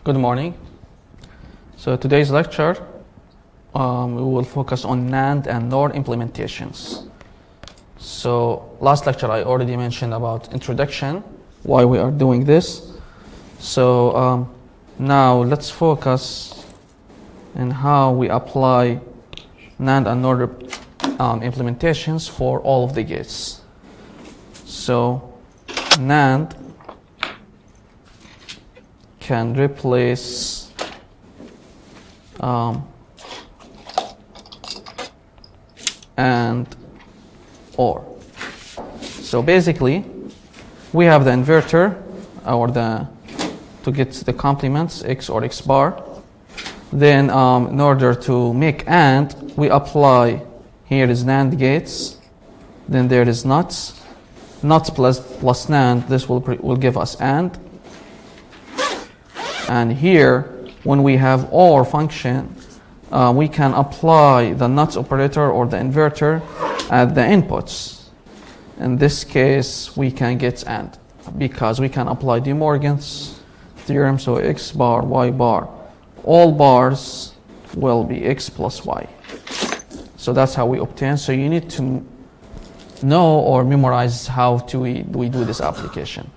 Good morning. So today's lecture, we will focus on NAND and NOR implementations. So last lecture I already mentioned about introduction, why we are doing this. So now let's focus on how we apply NAND and NOR implementations for all of the gates. So NAND can replace and OR. So basically, we have the inverter or to get the complements X or X bar. Then in order to make AND, we apply, here is NAND gates, then there is NOTs. NOTs plus NAND, this will give us AND. And here, when we have OR function, we can apply the NOT operator or the inverter at the inputs. In this case, we can get AND because we can apply De Morgan's theorem, so X bar, Y bar. All bars will be X plus Y. So that's how we obtain. So you need to know or memorize how we do this application.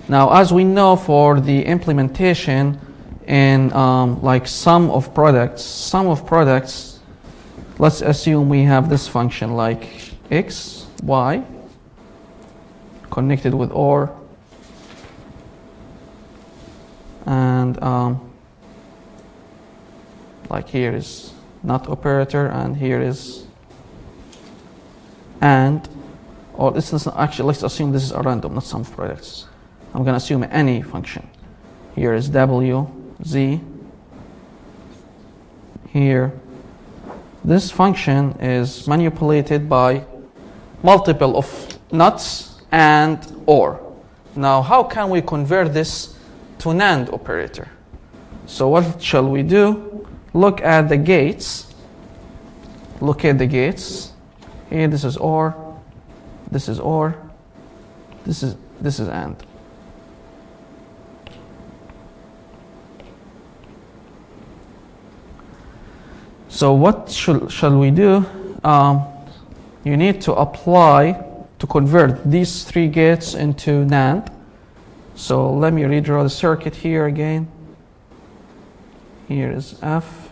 Now, as we know for the implementation in like sum of products, let's assume we have this function like X, Y, connected with OR, and like here is NOT operator, and here is AND, or this is actually, let's assume this is a random, not sum of products. I'm going to assume any function. Here is W, Z. Here, this function is manipulated by multiple of NOTs and OR. Now, how can we convert this to NAND operator? So what shall we do? Look at the gates. Locate the gates. Here, this is OR. This is OR. This is AND. So what shall we do? You need to apply to convert these three gates into NAND. So let me redraw the circuit here again. Here is F.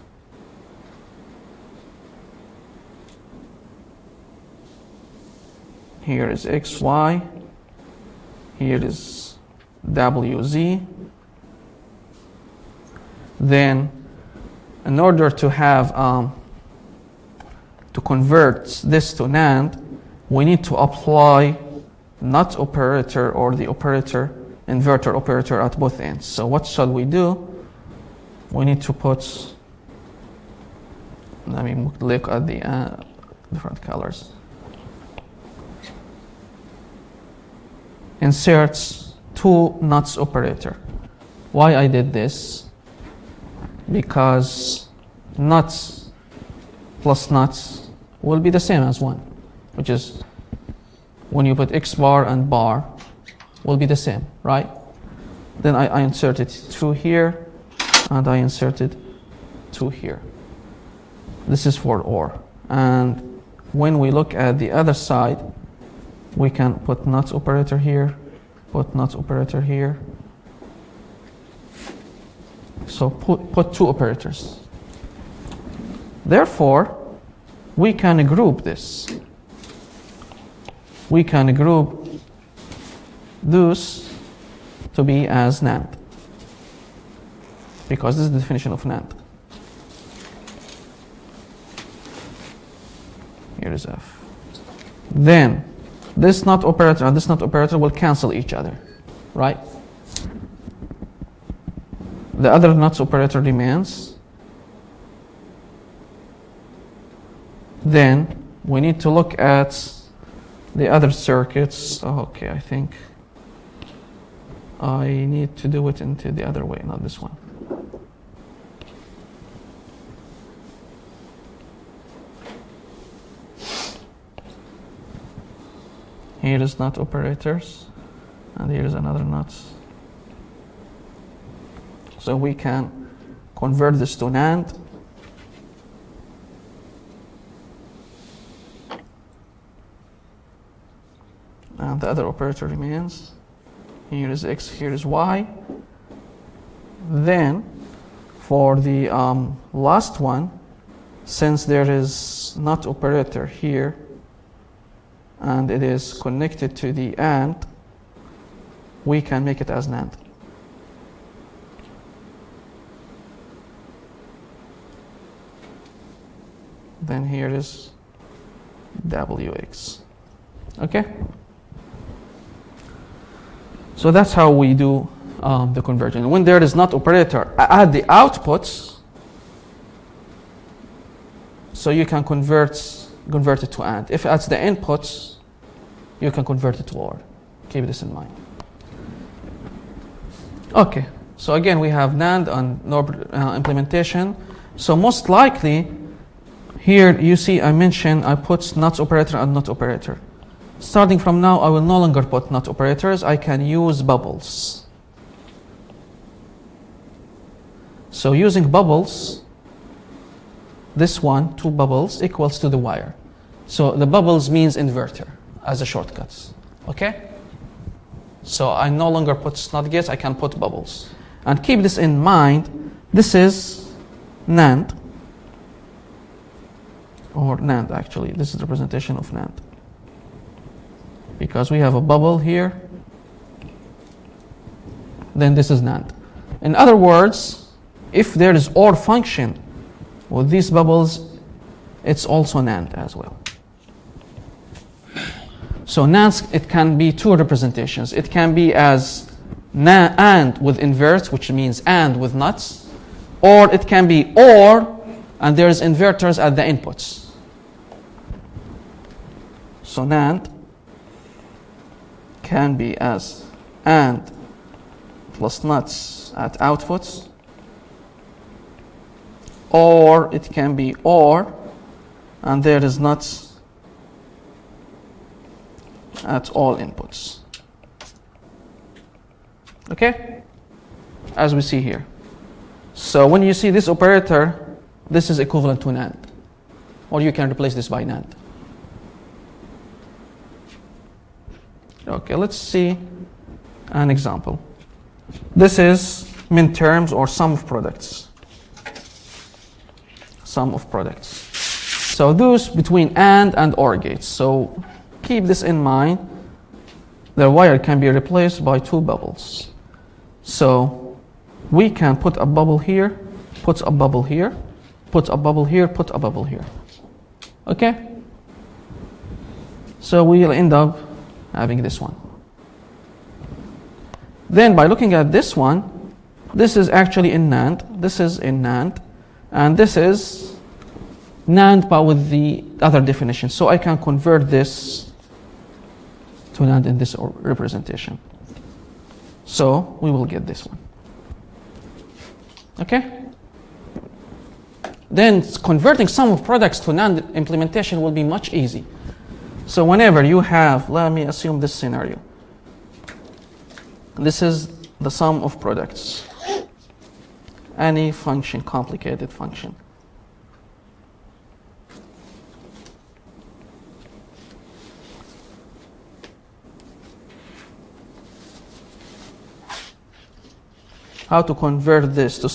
Here is X, Y. Here is W, Z. Then, in order to have to convert this to NAND, we need to apply NOT operator or the inverter operator at both ends. So what shall we do? We need to put, let me look at the different colors. Inserts two NOTs operator. Why I did this? Because NOTs plus NOTs will be the same as 1, which is when you put X bar and bar will be the same, right? Then I inserted 2 here, and I inserted 2 here. This is for OR. And when we look at the other side, we can put NOT operator here, put NOT operator here. So put 2 operators. Therefore, we can group this. We can group those to be as NAND, because this is the definition of NAND. Here is F. Then this NOT operator and this NOT operator will cancel each other, right? The other NOT operator remains. Then we need to look at the other circuits. Okay, I think I need to do it into the other way, not this one. Here is NOT operators, and here is another NOT. So we can convert this to NAND. And the other operator remains. Here is X, here is Y. Then, for the last one, since there is NOT operator here, and it is connected to the AND, we can make it as NAND. Then here is WX. Okay? So that's how we do the conversion. When there is NOT operator at the outputs, so you can convert it to AND. If at the inputs, you can convert it to OR. Keep this in mind. Okay, so again we have NAND and NOR implementation. So most likely, here you see I put NOT operator and NOT operator. Starting from now, I will no longer put NOT operators. I can use bubbles. So using bubbles, this one, 2 bubbles, equals to the wire. So the bubbles means inverter as a shortcut. Okay? So I no longer put NOT gates, I can put bubbles. And keep this in mind, this is NAND. Or NAND actually, this is the representation of NAND. Because we have a bubble here, then this is NAND. In other words, if there is OR function with these bubbles, it's also NAND as well. So NAND, it can be 2 representations. It can be as AND with inverts, which means AND with NOTs, or it can be OR, and there's inverters at the inputs. So NAND can be as AND plus NOTs at outputs, or it can be OR, and there is NOTs at all inputs. Okay? As we see here. So when you see this operator, this is equivalent to NAND. Or you can replace this by NAND. Okay, let's see an example. This is min-terms or sum of products. Sum of products. So those between AND and OR gates. So keep this in mind. The wire can be replaced by 2 bubbles. So we can put a bubble here, put a bubble here, put a bubble here, put a bubble here. Okay? So we'll end up having this one. Then by looking at this one, this is actually in NAND, this is in NAND, and this is NAND but with the other definition. So I can convert this to NAND in this representation. So we will get this one. Okay? Then converting sum of products to NAND implementation will be much easy. So whenever you have, let me assume this scenario. This is the sum of products. Any function, complicated function. How to convert this to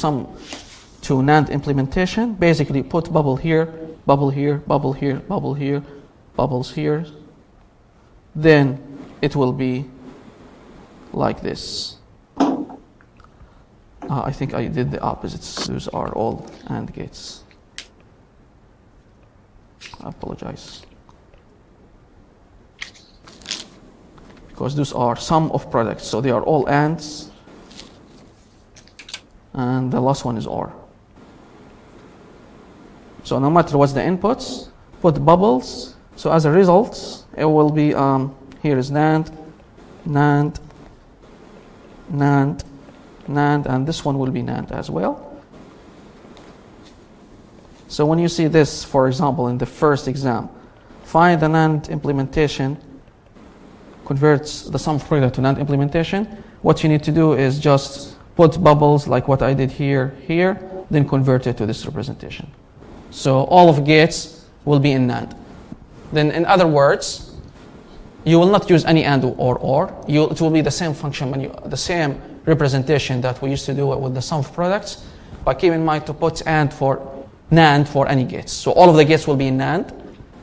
NAND implementation? Basically put bubble here, bubble here, bubble here, bubble here, bubbles here. Then it will be like this. I think I did the opposites. Those are all AND gates. I apologize. Because those are sum of products. So they are all ANDs. And the last one is OR. So no matter what's the inputs, put bubbles. So as a result, it will be, here is NAND, NAND, NAND, NAND, and this one will be NAND as well. So when you see this, for example, in the first exam, find the NAND implementation, converts the sum of product to NAND implementation. What you need to do is just put bubbles like what I did here, then convert it to this representation. So all of gates will be in NAND. Then in other words, you will not use any AND or. It will be the same function, the same representation that we used to do with the sum of products, but keep in mind to put AND for NAND for any gates. So all of the gates will be in NAND.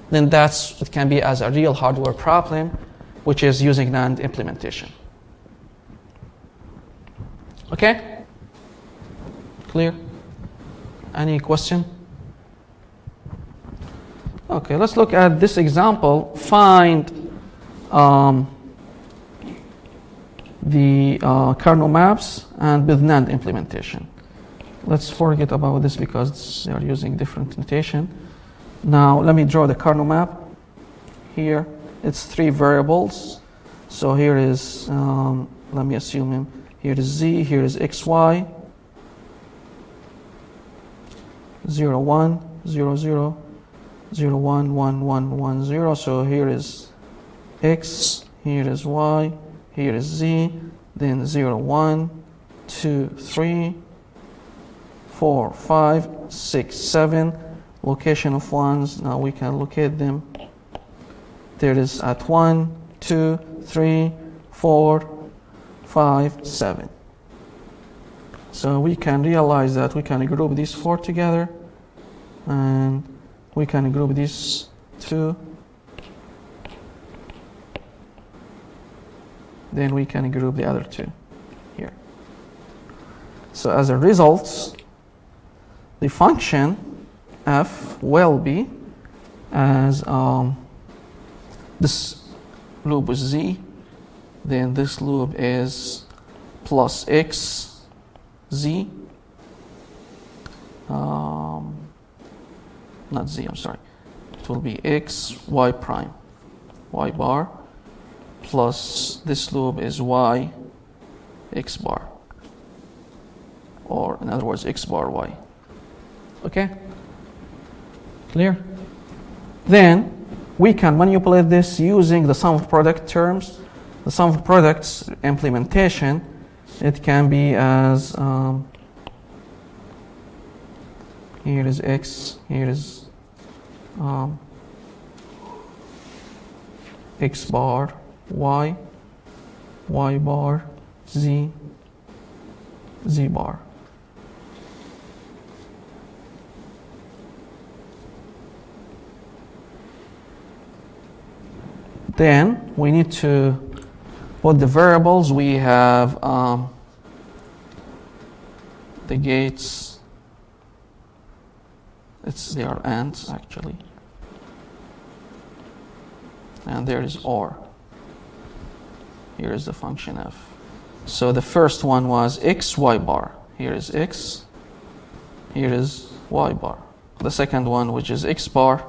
Then it can be as a real hardware problem, which is using NAND implementation. Okay? Clear? Any question? Okay, let's look at this example. Find the kernel maps and with NAND implementation. Let's forget about this because they are using different notation. Now let me draw the kernel map. Here it's 3 variables. So here is, let me assume here is z, here is xy, 0, 1, 0, 0, 0, 1, 1, 1, 1, 0. So here is x, here is y, here is z, then 0, 1, 2, 3, 4, 5, 6, 7. Location of ones, now we can locate them. There is at 1, 2, 3, 4, 5, 7. So we can realize that we can group these 4 together, and we can group these 2. Then we can group the other 2 here. So as a result, the function f will be as this loop is z, then this loop is plus x z, not z, I'm sorry, it will be x y prime, y bar, plus this loop is y x bar, or in other words x bar y. Okay? Clear? Then we can manipulate this using the sum of product terms. The sum of products implementation, it can be as here is x, here is x bar, y, y bar, z, z bar. Then we need to put the variables. We have the gates. They are ANDs actually, and there is OR. Here is the function f. So the first one was x y bar. Here is x. Here is y bar. The second one, which is x bar,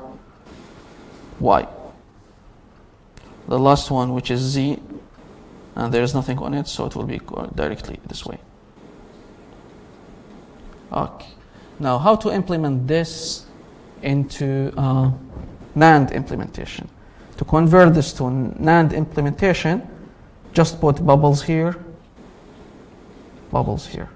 y. The last one, which is z, and there is nothing on it, so it will be directly this way. Okay. Now, how to implement this into NAND implementation? To convert this to NAND implementation, just put bubbles here, bubbles here.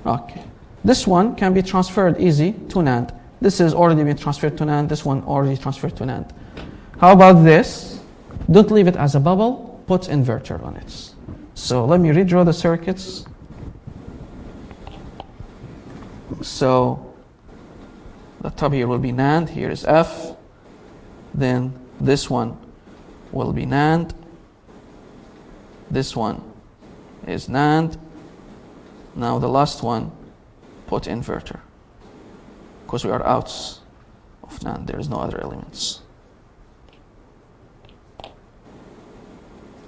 Okay. This one can be transferred easy to NAND. This is already been transferred to NAND. This one already transferred to NAND. How about this? Don't leave it as a bubble, put inverter on it. So let me redraw the circuits. So the top here will be NAND, here is F. Then this one will be NAND. This one is NAND. Now the last one, put inverter. Because we are out of NAND, there is no other elements.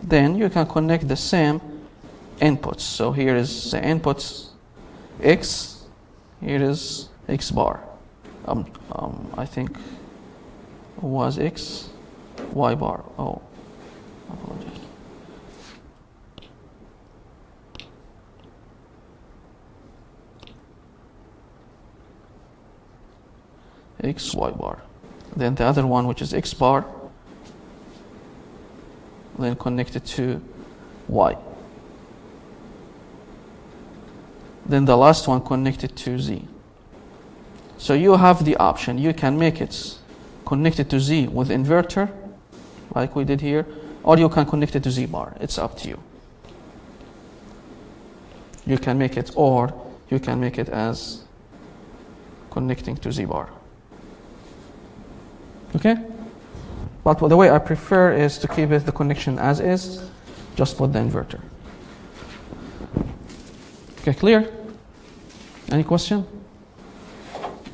Then you can connect the same inputs. So here is the inputs X, here is X bar. I think it was X, Y bar. Oh, apologies. X, Y bar. Then the other one, which is X bar, then connected to Y. then the last one connected to Z. So you have the option. You can make it connected to Z with inverter, like we did here, or you can connect it to Z bar. It's up to you. You can make it, or you can make it as connecting to Z bar. Okay? But the way I prefer is to keep it the connection as is, just put the inverter. Okay, clear? Any question?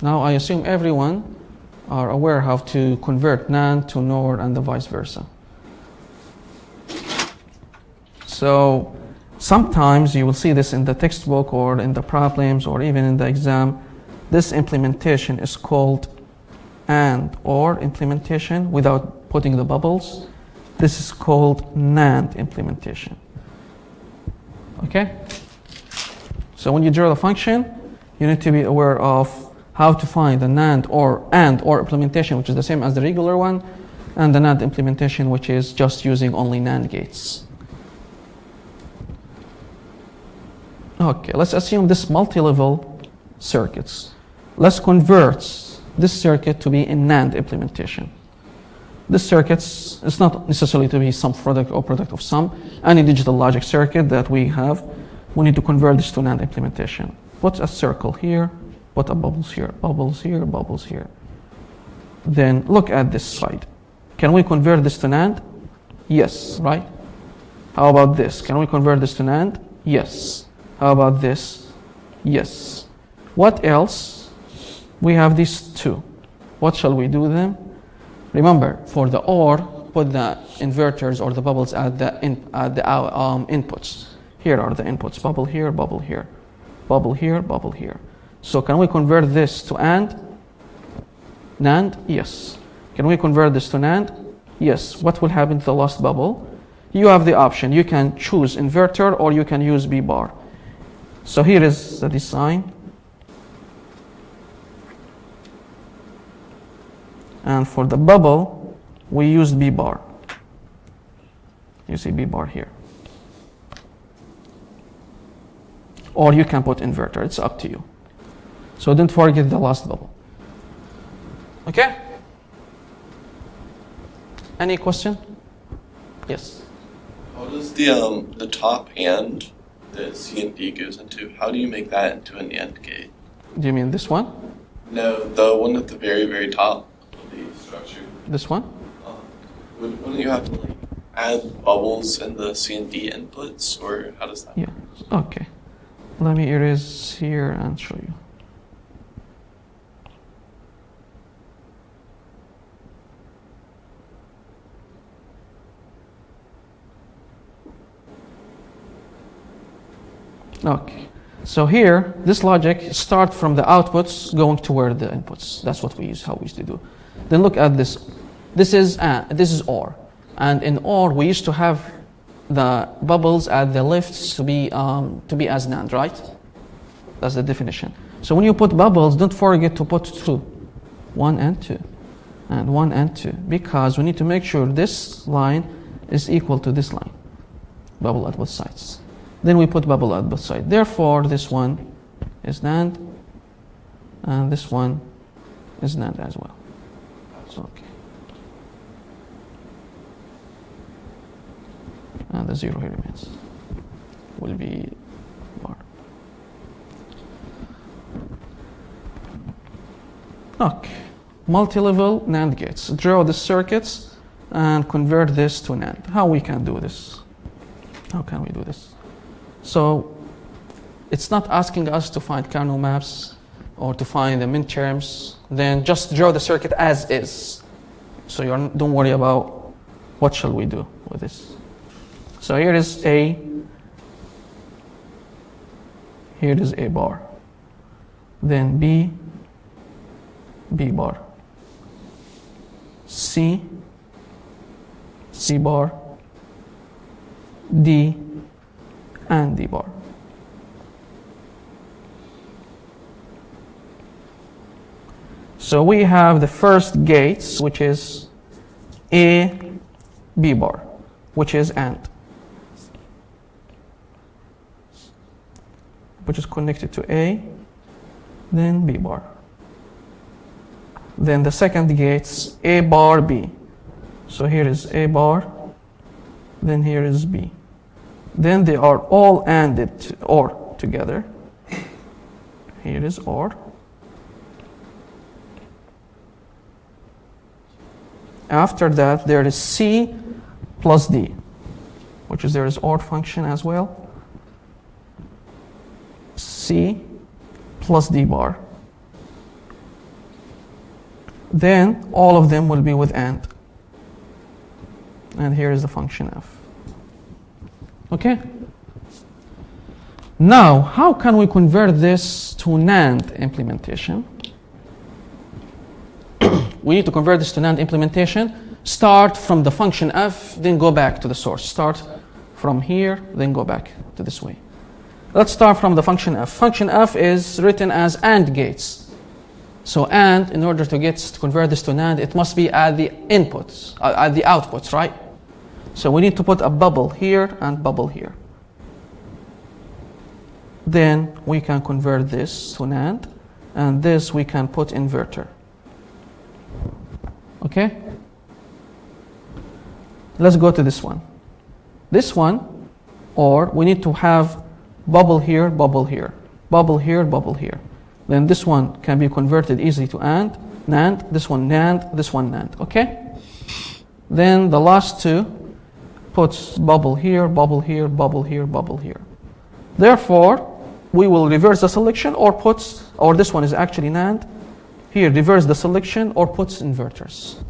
Now I assume everyone are aware how to convert NAND to NOR and the vice versa. So sometimes you will see this in the textbook or in the problems or even in the exam. This implementation is called AND OR implementation without putting the bubbles. This is called NAND implementation. Okay? So when you draw the function, you need to be aware of how to find the NAND or AND OR implementation, which is the same as the regular one, and the NAND implementation, which is just using only NAND gates. Okay, let's assume this multi-level circuits. Let's convert this circuit to be a NAND implementation. This circuit is not necessarily to be some product or product of some. Any digital logic circuit that we have, we need to convert this to NAND implementation. Put a circle here, put a bubbles here, bubbles here, bubbles here. Then look at this side. Can we convert this to NAND? Yes, right? How about this? Can we convert this to NAND? Yes. How about this? Yes. What else? We have these two. What shall we do them? Remember, for the OR, put the inverters or the bubbles at the inputs. Here are the inputs. Bubble here, bubble here. Bubble here, bubble here. So can we convert this to AND? NAND? Yes. Can we convert this to NAND? Yes. What will happen to the last bubble? You have the option. You can choose inverter or you can use B bar. So here is the design. And for the bubble, we used B bar. You see B bar here. Or you can put inverter. It's up to you. So don't forget the last bubble. Okay? Any question? Yes. How does the top AND the C and D goes into? How do you make that into an AND gate? Do you mean this one? No, the one at the very, very top of the structure. This one? Wouldn't you have to like add bubbles in the C and D inputs, or how does that? Yeah. Okay. Let me erase here and show you. Okay, so here, this logic start from the outputs going toward the inputs. That's what we use, how we used to do. Then look at this. This is OR, and in OR we used to have the bubbles at the lifts to be as NAND, right? That's the definition. So when you put bubbles, don't forget to put two, 1 and 2, and 1 and 2, because we need to make sure this line is equal to this line, bubble at both sides. Then we put bubble at both sides. Therefore, this one is NAND, and this one is NAND as well. Okay. And the 0 here remains. Will be bar. Okay. Multi-level NAND gates. Draw the circuits and convert this to NAND. How we can do this? How can we do this? So it's not asking us to find kernel maps or to find the minterms. Then just draw the circuit as is. So don't worry about what shall we do with this. So here is A. Here is A bar. Then B, B bar. C, C bar. D, and D bar. So we have the first gates, which is A, B bar, which is AND. which is connected to A, then B bar. Then the second gate's A bar B. So here is A bar, then here is B. Then they are all ANDed OR together. Here is OR. After that, there is C plus D, which is there is OR function as well. C plus D bar. Then all of them will be with AND. And here is the function F. Okay? Now, how can we convert this to NAND implementation? We need to convert this to NAND implementation. Start from the function F, then go back to the source. Start from here, then go back to this way. Let's start from the function F. Function F is written as AND gates. So AND, in order to convert this to NAND, it must be at the inputs, at the outputs, right? So we need to put a bubble here and bubble here. Then we can convert this to NAND, and this we can put inverter. Okay? Let's go to this one. This one, or we need to have bubble here, bubble here, bubble here, bubble here. Then this one can be converted easily to AND, NAND, this one NAND, this one NAND. Okay? Then the last two puts bubble here, bubble here, bubble here, bubble here. Therefore, we will reverse the selection or this one is actually NAND. Here, reverse the selection or puts inverters.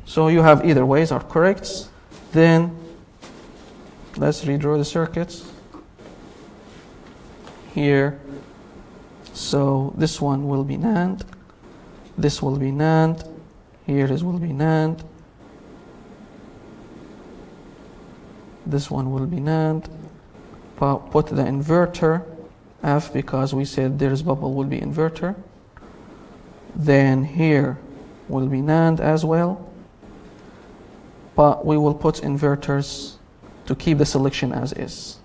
So you have either ways are correct. Then let's redraw the circuits. Here, so this one will be NAND. This will be NAND. Here is will be NAND. This one will be NAND. Put the inverter F because we said there's bubble will be inverter. Then here will be NAND as well. But we will put inverters to keep the selection as is.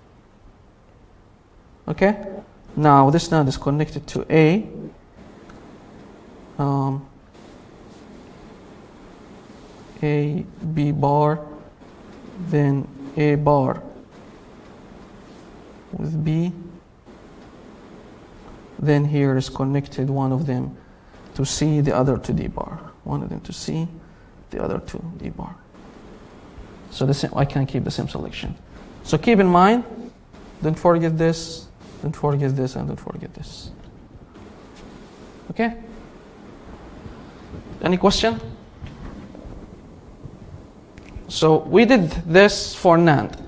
Okay? Now this NAND is connected to A. A, B bar, then A bar with B. Then here is connected one of them to C, the other to D bar. One of them to C, the other to D bar. So I can keep the same selection. So keep in mind, don't forget this, don't forget this, and don't forget this. Okay? Any question? So we did this for NAND.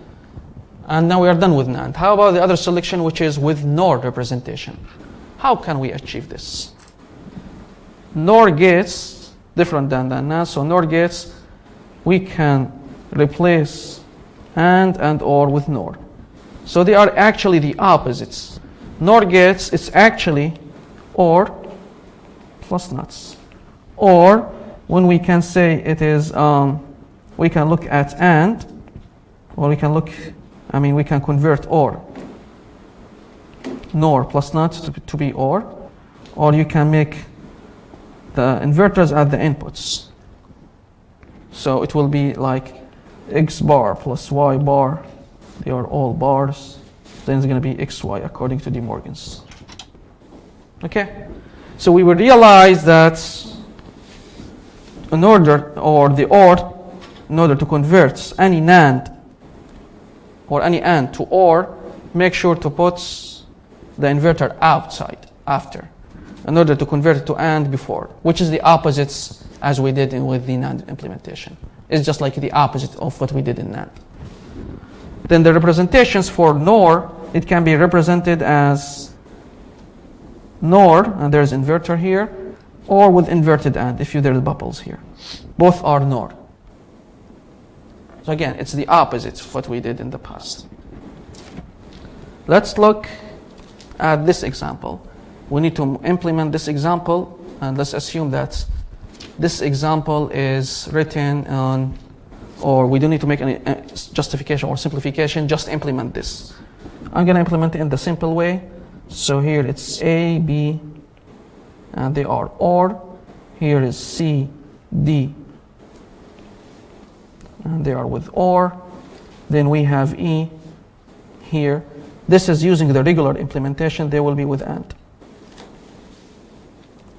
And now we are done with NAND. How about the other selection, which is with NOR representation? How can we achieve this? NOR gates, different than NAND. So NOR gates, we can replace and OR with NOR. So they are actually the opposites. NOR gates, it's actually OR plus nuts. Or when we can say it is, we can look at AND, or we can convert OR. NOR plus nuts to be OR. Or you can make the inverters at the inputs. So it will be like X bar plus Y bar. They are all bars. Then it's going to be XY according to De Morgan's. Okay? So we will realize that in order to convert any NAND or any AND to OR, make sure to put the inverter outside after in order to convert it to AND before, which is the opposites as we did with the NAND implementation. It's just like the opposite of what we did in NAND. Then the representations for NOR, it can be represented as NOR, and there's inverter here, or with inverted AND, if there's bubbles here. Both are NOR. So again, it's the opposite of what we did in the past. Let's look at this example. We need to implement this example, and let's assume that this example is written on, or we don't need to make any justification or simplification, just implement this. I'm going to implement it in the simple way. So here it's A, B, and they are OR. Here is C, D, and they are with OR. Then we have E here. This is using the regular implementation. They will be with AND.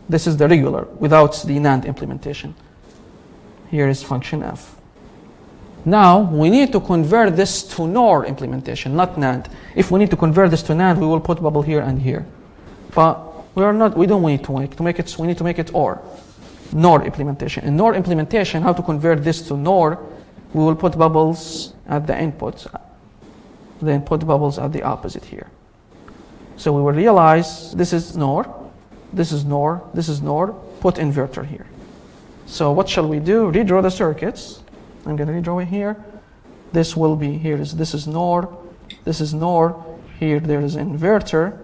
This is the regular without the NAND implementation. Here is function F. Now we need to convert this to NOR implementation, not NAND. If we need to convert this to NAND, we will put bubble here and here. But we don't need to make it. We need to make it OR. NOR implementation. In NOR implementation, how to convert this to NOR? We will put bubbles at the input, then put bubbles at the opposite here. So we will realize this is NOR, this is NOR, this is NOR, put inverter here. So what shall we do? Redraw the circuits. I'm going to redraw it here. This will be, this is NOR, this is NOR, here there is inverter.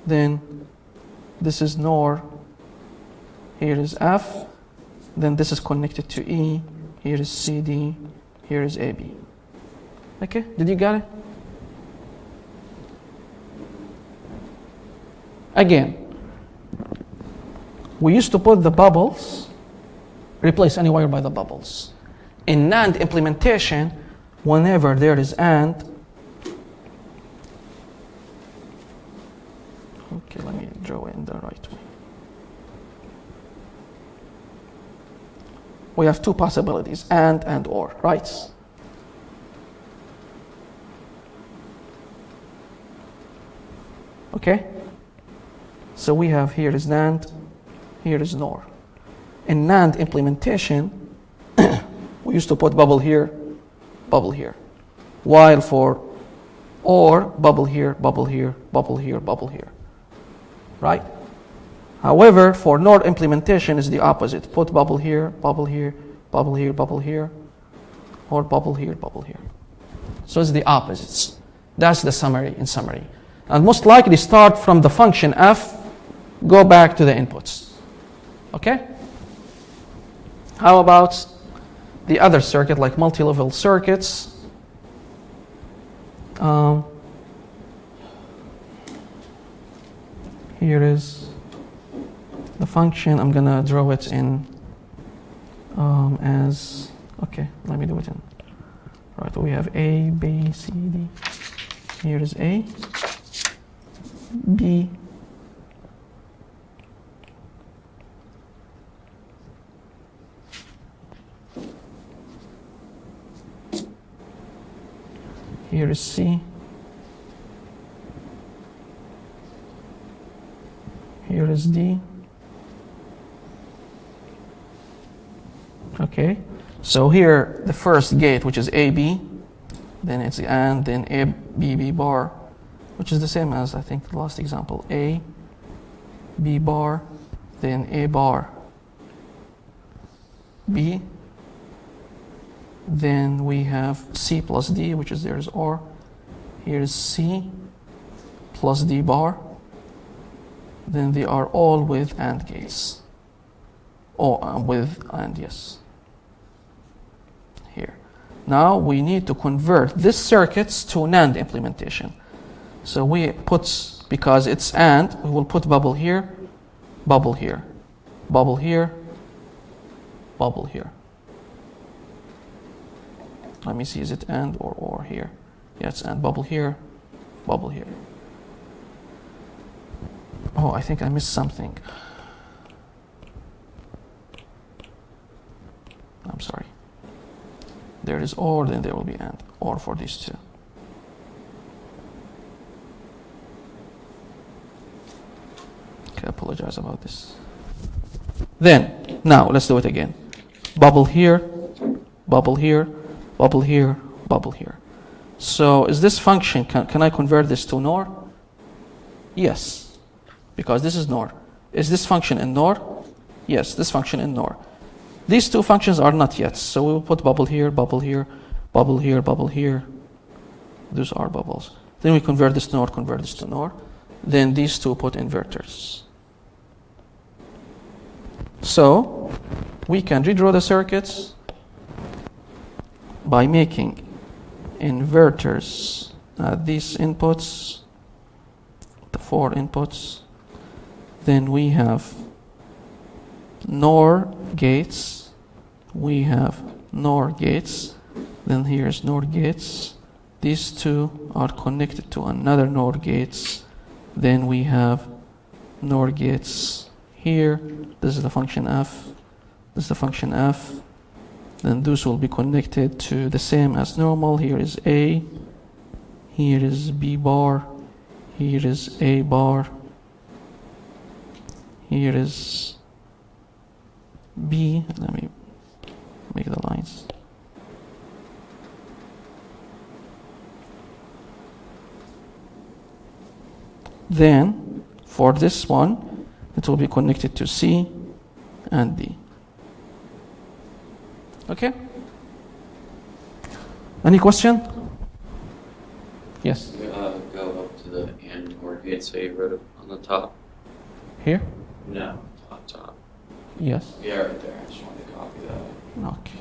Then this is NOR, here is F, then this is connected to E, here is CD, here is AB. Okay, did you get it? Again, we used to put the bubbles, replace any wire by the bubbles. In NAND implementation, whenever there is AND, okay, let me draw it in the right way. We have two possibilities, and or, right? Okay? So we have here is NAND, here is NOR. In NAND implementation, we used to put bubble here, while for OR, bubble here, bubble here, bubble here, bubble here. Right? However, for NOR implementation is the opposite. Put bubble here, bubble here, bubble here, bubble here, or bubble here, bubble here. So it's the opposites. That's the summary in summary. And most likely start from the function F, go back to the inputs. Okay? How about the other circuit, like multi-level circuits? Here is the function. I'm gonna draw it in as, okay, let me do it in. Right, we have A, B, C, D. Here is A, B, here is C, here is D. Okay, so here the first gate, which is AB, then it's AND, then A, B, B bar, which is the same as I think the last example, A, B bar, then A bar, B. Then we have C plus D, which is there's OR. Here is C plus D bar. Then they are all with AND gates. With AND, yes. Here. Now we need to convert these circuits to NAND implementation. So we put, because it's AND, we will put bubble here, bubble here, bubble here, bubble here. Let me see, is it AND or here? Yeah, it's AND, bubble here, bubble here. Oh, I think I missed something. I'm sorry. There is OR, then there will be AND, OR for these two. Okay, I apologize about this. Then, now, let's do it again. Bubble here, bubble here, bubble here, bubble here. So is this function, can I convert this to NOR? Yes, because this is NOR. Is this function in NOR? Yes, this function in NOR. These two functions are not yet, so we will put bubble here, bubble here, bubble here, bubble here. Those are bubbles. Then we convert this to NOR, convert this to NOR. Then these two put inverters. So we can redraw the circuits by making inverters at these inputs, the 4 inputs. Then we have NOR gates. We have NOR gates. Then here's NOR gates. These two are connected to another NOR gates. Then we have NOR gates here. This is the function f. This is the function f. Then those will be connected to the same as normal. Here is A. Here is B bar. Here is A bar. Here is B. Let me make the lines. Then for this one, it will be connected to C and D. Okay? Any question? Yes? Go up to the AND OR gate, so you wrote it on the top. Here? No, top. Yes. Yeah, right there. I just wanted to copy that. Okay.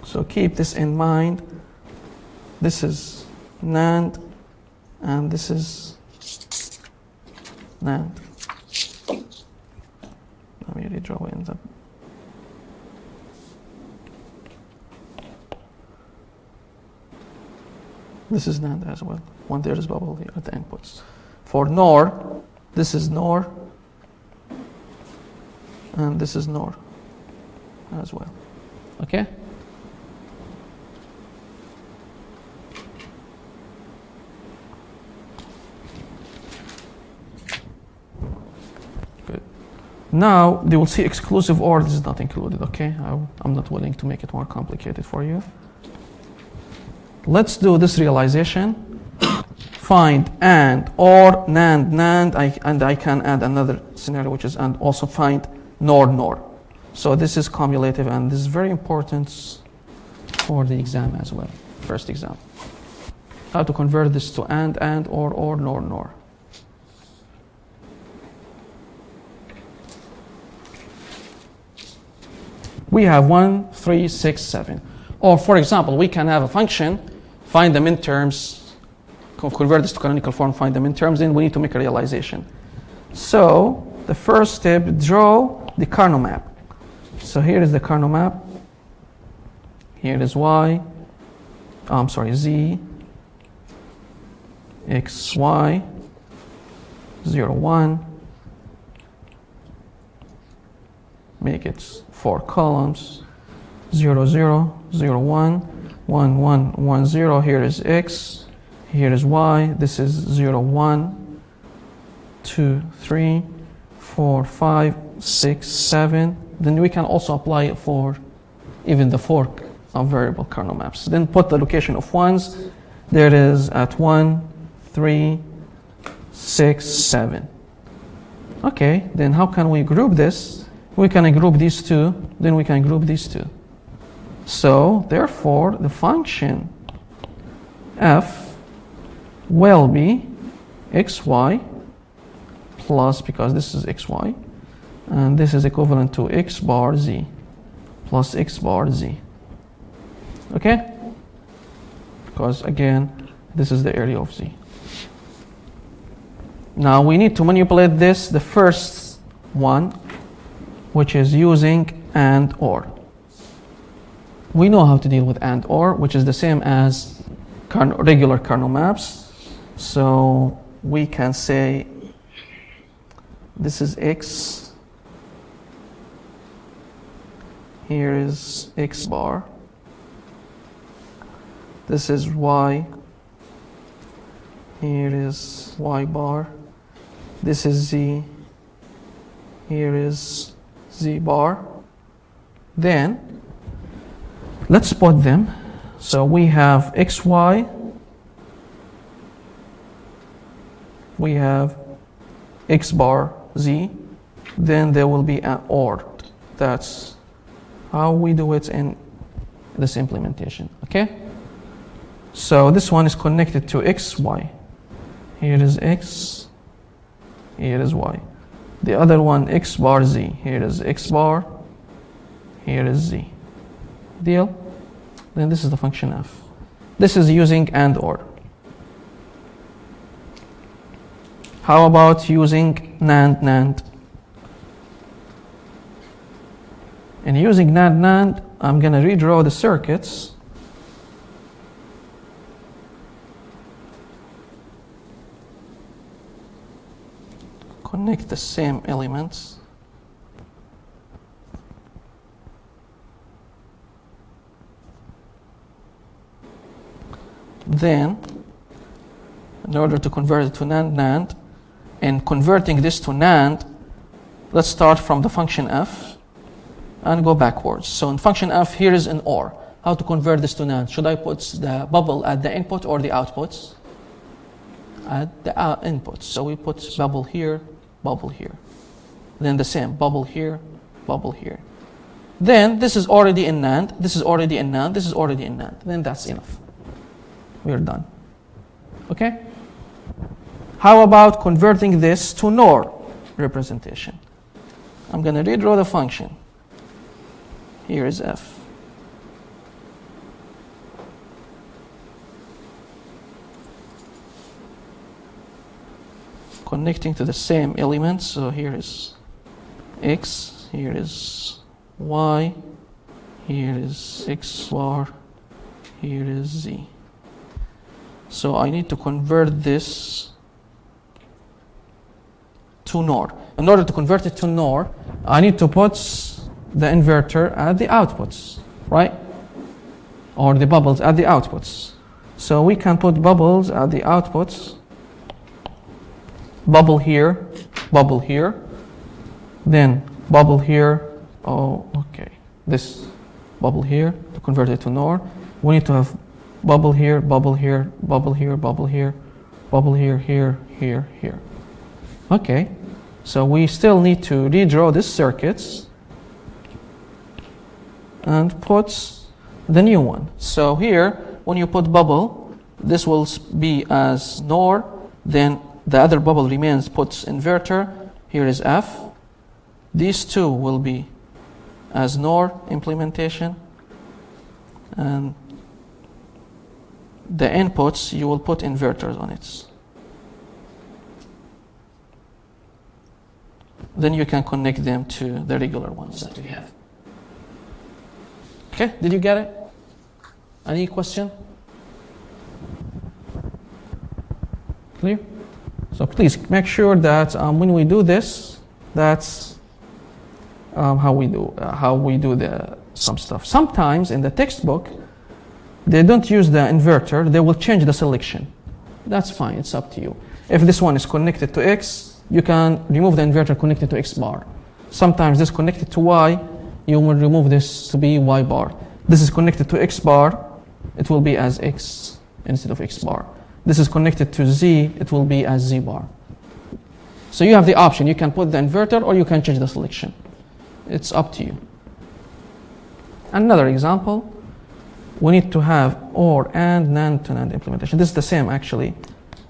So keep this in mind. This is NAND, and this is NAND. Let me redraw it in the. This is NAND as well, when there is bubble here at the inputs. For NOR, this is NOR, and this is NOR as well. Okay? Good. Now, they will see exclusive OR. This is not included, okay? I'm not willing to make it more complicated for you. Let's do this realization. Find AND OR NAND NAND, and I can add another scenario, which is and also find NOR NOR. So this is cumulative, and this is very important for the exam as well, first exam. How to convert this to AND OR NOR NOR. We have 1, 3, 6, 7. Or for example, we can have a function, find the midterms, convert this to canonical form, find the midterms, then we need to make a realization. So the first step, draw the Carnot map. So here is the Carnot map. Here is Y, Z, X, Y, 0, 1. Make it 4 columns. 0, 0, 0, 1, 1, 1, 1, 0. Here is X. Here is Y. This is 0, 1, 2, 3, 4, 5, 6, 7. Then we can also apply it for even the fork of variable Carnot maps. Then put the location of ones. There it is at 1, 3, 6, 7. Okay, then how can we group this? We can group these two, then we can group these two. So, therefore, the function f will be xy plus, because this is xy, and this is equivalent to x bar z plus x bar z. Okay? Because, again, this is the area of z. Now, we need to manipulate this, the first one, which is using AND OR. We know how to deal with AND OR, which is the same as regular Carnot maps. So we can say this is X, here is X bar, this is Y, here is Y bar, this is Z, here is Z bar. Then let's put them. So we have XY, we have X bar Z, then there will be an OR. That's how we do it in this implementation, okay? So this one is connected to XY. Here is X, here is Y. The other one, X bar Z. Here is X bar, here is Z. Deal? Then this is the function f. This is using AND OR. How about using NAND NAND? And using NAND NAND, I'm going to redraw the circuits. Connect the same elements. Then, in order to convert it to NAND NAND, and converting this to NAND, let's start from the function f and go backwards. So in function f, here is an OR. How to convert this to NAND? Should I put the bubble at the input or the outputs? At the inputs. So we put bubble here, bubble here. Then the same, bubble here, bubble here. Then this is already in NAND, this is already in NAND, this is already in NAND. Then that's enough. We're done. Okay? How about converting this to NOR representation? I'm going to redraw the function. Here is f. Connecting to the same elements. So here is x, here is y, here is x bar, here is z. So I need to convert this to NOR. In order to convert it to NOR, I need to put the inverter at the outputs, right? Or the bubbles at the outputs. So we can put bubbles at the outputs. Bubble here, then bubble here. Oh, okay. This bubble here to convert it to NOR. We need to have bubble here, bubble here, bubble here, bubble here, bubble here, here, here, here. Okay, so we still need to redraw these circuits and put the new one. So here, when you put bubble, this will be as NOR, then the other bubble remains, puts inverter, here is F. These two will be as NOR implementation, and the inputs, you will put inverters on it. Then you can connect them to the regular ones that we have. Okay, did you get it? Any question? Clear? So please make sure that when we do this, that's how we do some stuff. Sometimes in the textbook, they don't use the inverter, they will change the selection. That's fine, it's up to you. If this one is connected to X, you can remove the inverter connected to X bar. Sometimes this connected to Y, you will remove this to be Y bar. This is connected to X bar, it will be as X instead of X bar. This is connected to Z, it will be as Z bar. So you have the option, you can put the inverter or you can change the selection. It's up to you. Another example. We need to have OR and NAND to NAND implementation. This is the same actually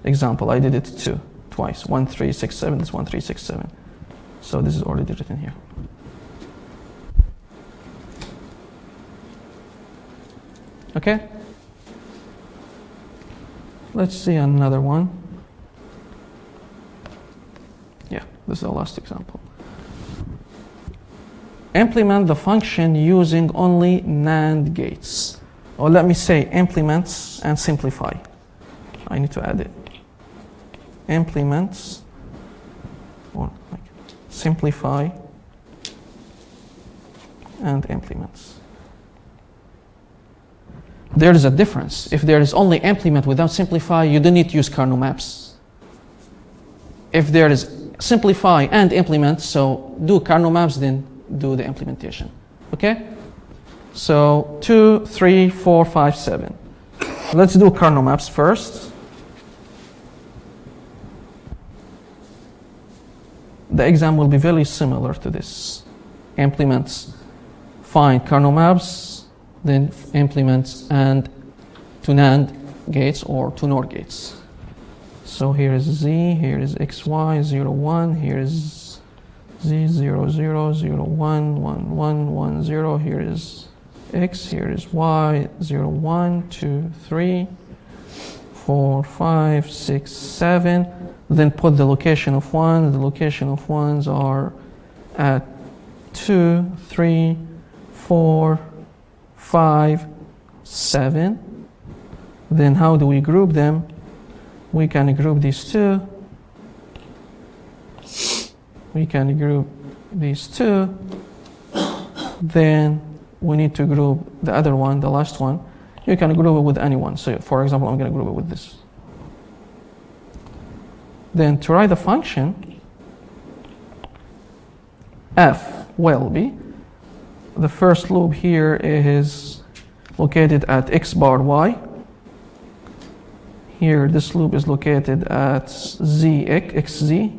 example. I did it twice. 1367, this is 1367. So this is already written here. Okay? Let's see another one. Yeah, this is the last example. Implement the function using only NAND gates. Or let me say implements and simplify. I need to add it. Implements or like simplify and implements. There is a difference. If there is only implement without simplify, you don't need to use kernel maps. If there is simplify and implement, so do kernel maps, then do the implementation. Okay? So 2, 3, 4, 5, 7. Let's do kernel maps first. The exam will be very similar to this. Implements, find kernel maps, then implements and to NAND gates or to NOR gates. So here is Z, here is XY, 0, 1, here is Z 0 0 0 1 1 1 1 0. Here is X, here is Y, 0 1 2 3 4 5 6 7. Then put the location of ones. The location of ones are at 2 3 4 5 7. Then how do we group them? We can group these two. We can group these two. Then we need to group the other one, the last one. You can group it with anyone. So for example, I'm going to group it with this. Then to write the function, f will be, the first loop here is located at x bar y. Here this loop is located at xz.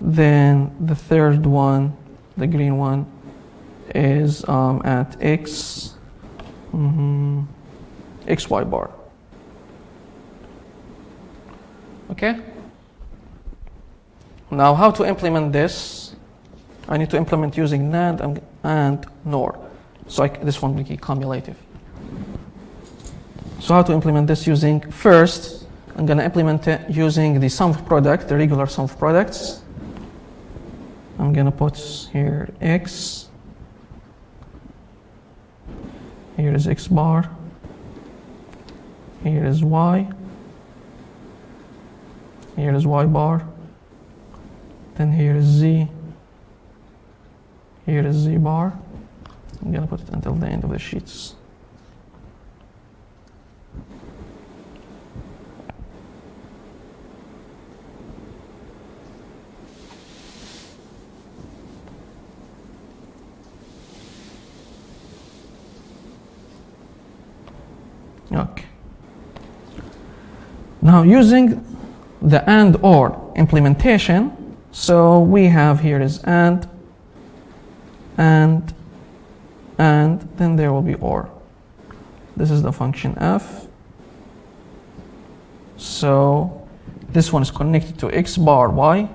Then the third one, the green one, is at xy bar. Okay? Now how to implement this? I need to implement using NAND and NOR. So this one will be cumulative. So how to implement this using, first, I'm going to implement it using the sum of product, the regular sum of products. I'm going to put here x. Here is x bar. Here is y. Here is y bar. Then here is z. Here is z bar. I'm going to put it until the end of the sheets. Okay. Now using the AND OR implementation, so we have here is AND, then there will be OR. This is the function f. So this one is connected to x bar y,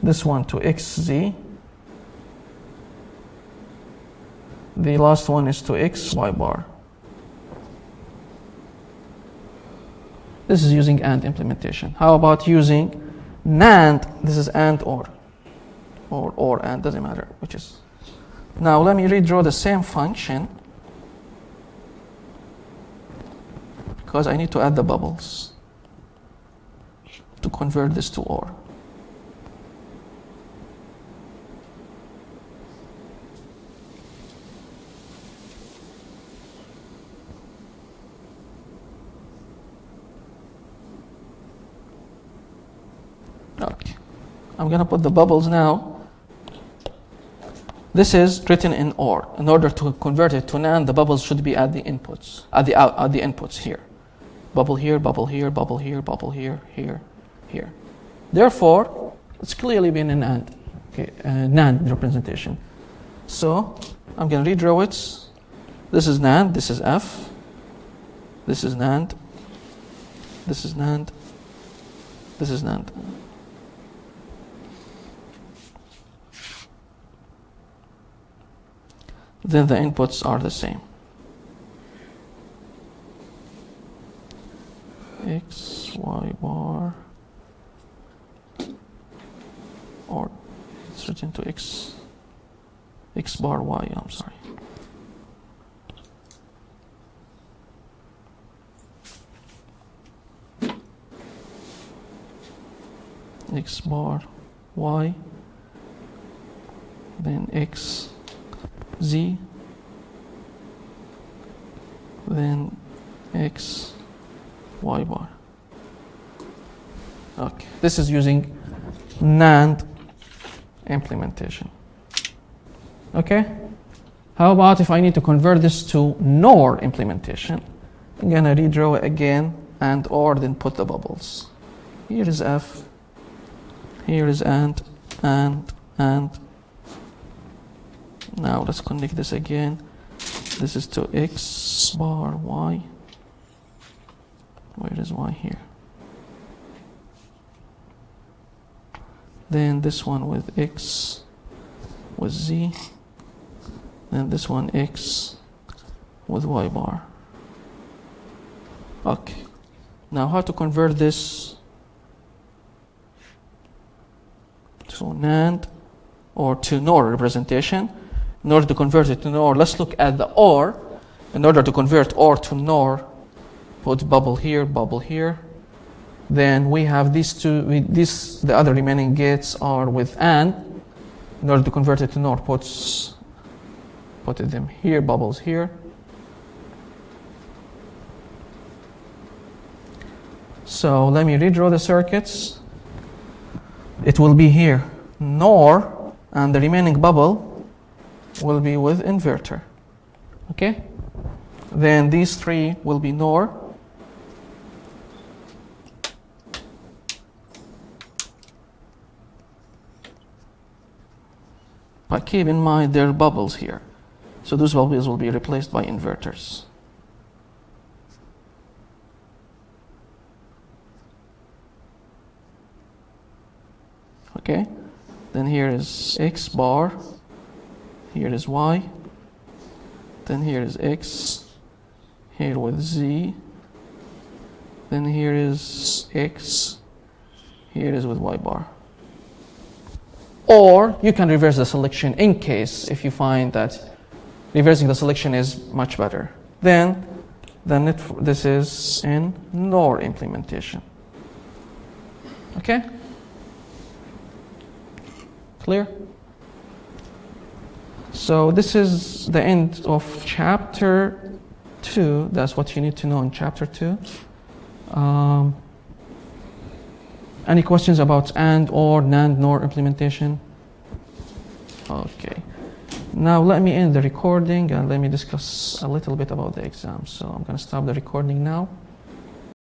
this one to xz, the last one is to xy bar. This is using AND implementation. How about using NAND? This is AND or AND, doesn't matter which is. Now let me redraw the same function because I need to add the bubbles to convert this to OR. Okay, I'm going to put the bubbles now. This is written in OR. In order to convert it to NAND, the bubbles should be at the inputs, at the inputs here. Bubble here, bubble here, bubble here, bubble here, here, here. Therefore, it's clearly been an AND, okay, NAND representation. So I'm going to redraw it. This is NAND, this is F. This is NAND. This is NAND. This is NAND. Then the inputs are the same. X, Y bar, or it's written to X bar Y, I'm sorry. X bar Y, then X Z, then X Y bar. Okay, this is using NAND implementation. Okay, how about if I need to convert this to NOR implementation? I'm gonna redraw it again and OR, then put the bubbles. Here is F, here is AND. Now let's connect this again. This is to X bar Y. Where is Y here? then this one with X with Z, then this one X with Y bar. Okay. Now how to convert this to NAND or to NOR representation? In order to convert it to NOR, let's look at the OR. In order to convert OR to NOR, put bubble here. Then we have these two, the other remaining gates are with AND. In order to convert it to NOR, put them here, bubbles here. So let me redraw the circuits. It will be here NOR, and the remaining bubble will be with inverter. Okay? Then these three will be NOR. But keep in mind there are bubbles here. So those bubbles will be replaced by inverters. Okay? Then here is X bar. Here is Y. Then here is X. Here with Z. Then here is X. Here is with Y bar. Or you can reverse the selection in case if you find that reversing the selection is much better. Then this is in NOR implementation. Okay? Clear? So this is the end of chapter 2. That's what you need to know in chapter 2. Any questions about AND or NAND NOR implementation? Okay. Now let me end the recording and let me discuss a little bit about the exam. So I'm going to stop the recording now.